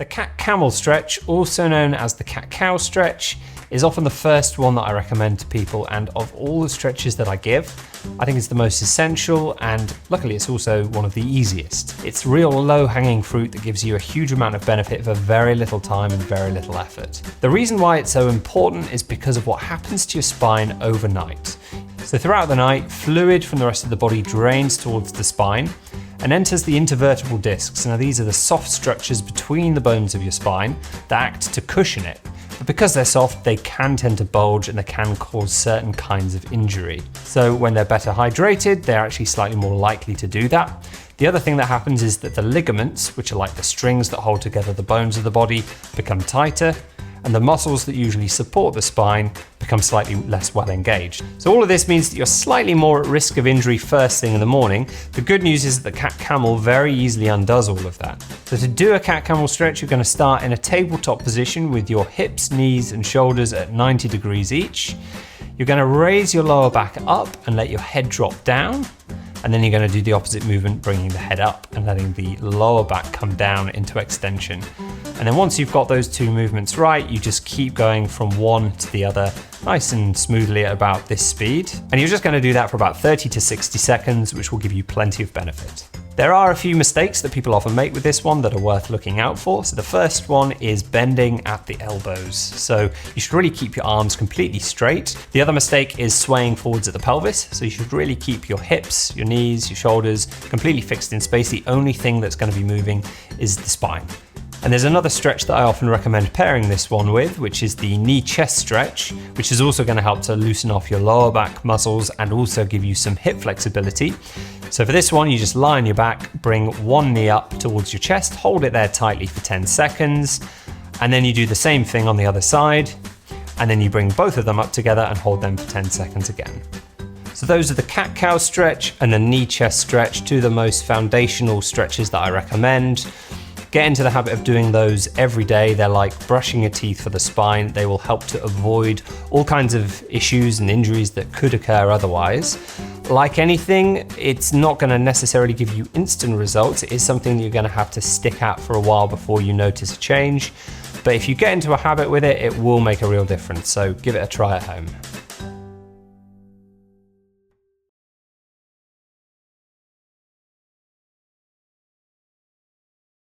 The cat-camel stretch, also known as the cat-cow stretch, is often the first one that I recommend to people, and of all the stretches that I give, I think it's the most essential, and luckily it's also one of the easiest. It's real low-hanging fruit that gives you a huge amount of benefit for very little time and very little effort. The reason why it's so important is because of what happens to your spine overnight. So throughout the night, fluid from the rest of the body drains towards the spine and enters the intervertebral discs. Now these are the soft structures between the bones of your spine that act to cushion it. But because they're soft, they can tend to bulge and they can cause certain kinds of injury. So when they're better hydrated, they're actually slightly more likely to do that. The other thing that happens is that the ligaments, which are like the strings that hold together the bones of the body, become tighter, and the muscles that usually support the spine become slightly less well engaged. So all of this means that you're slightly more at risk of injury first thing in the morning. The good news is that the cat-camel very easily undoes all of that. So to do a cat-camel stretch, you're going to start in a tabletop position with your hips, knees and shoulders at 90 degrees each. You're going to raise your lower back up and let your head drop down. And then you're going to do the opposite movement, bringing the head up and letting the lower back come down into extension. And then once you've got those two movements right, you just keep going from one to the other, nice and smoothly at about this speed. And you're just going to do that for about 30 to 60 seconds, which will give you plenty of benefit. There are a few mistakes that people often make with this one that are worth looking out for. So the first one is bending at the elbows. So you should really keep your arms completely straight. The other mistake is swaying forwards at the pelvis. So you should really keep your hips, your knees, your shoulders completely fixed in space. The only thing that's going to be moving is the spine. And there's another stretch that I often recommend pairing this one with, which is the knee chest stretch, which is also going to help to loosen off your lower back muscles and also give you some hip flexibility. So for this one, you just lie on your back, bring one knee up towards your chest, hold it there tightly for 10 seconds, and then you do the same thing on the other side, and then you bring both of them up together and hold them for 10 seconds again. So those are the cat-cow stretch and the knee chest stretch, two of the most foundational stretches that I recommend. Get into the habit of doing those every day. They're like brushing your teeth for the spine. They will help to avoid all kinds of issues and injuries that could occur otherwise. Like anything, it's not going to necessarily give you instant results. It is something that you're going to have to stick at for a while before you notice a change. But if you get into a habit with it, it will make a real difference. So give it a try at home.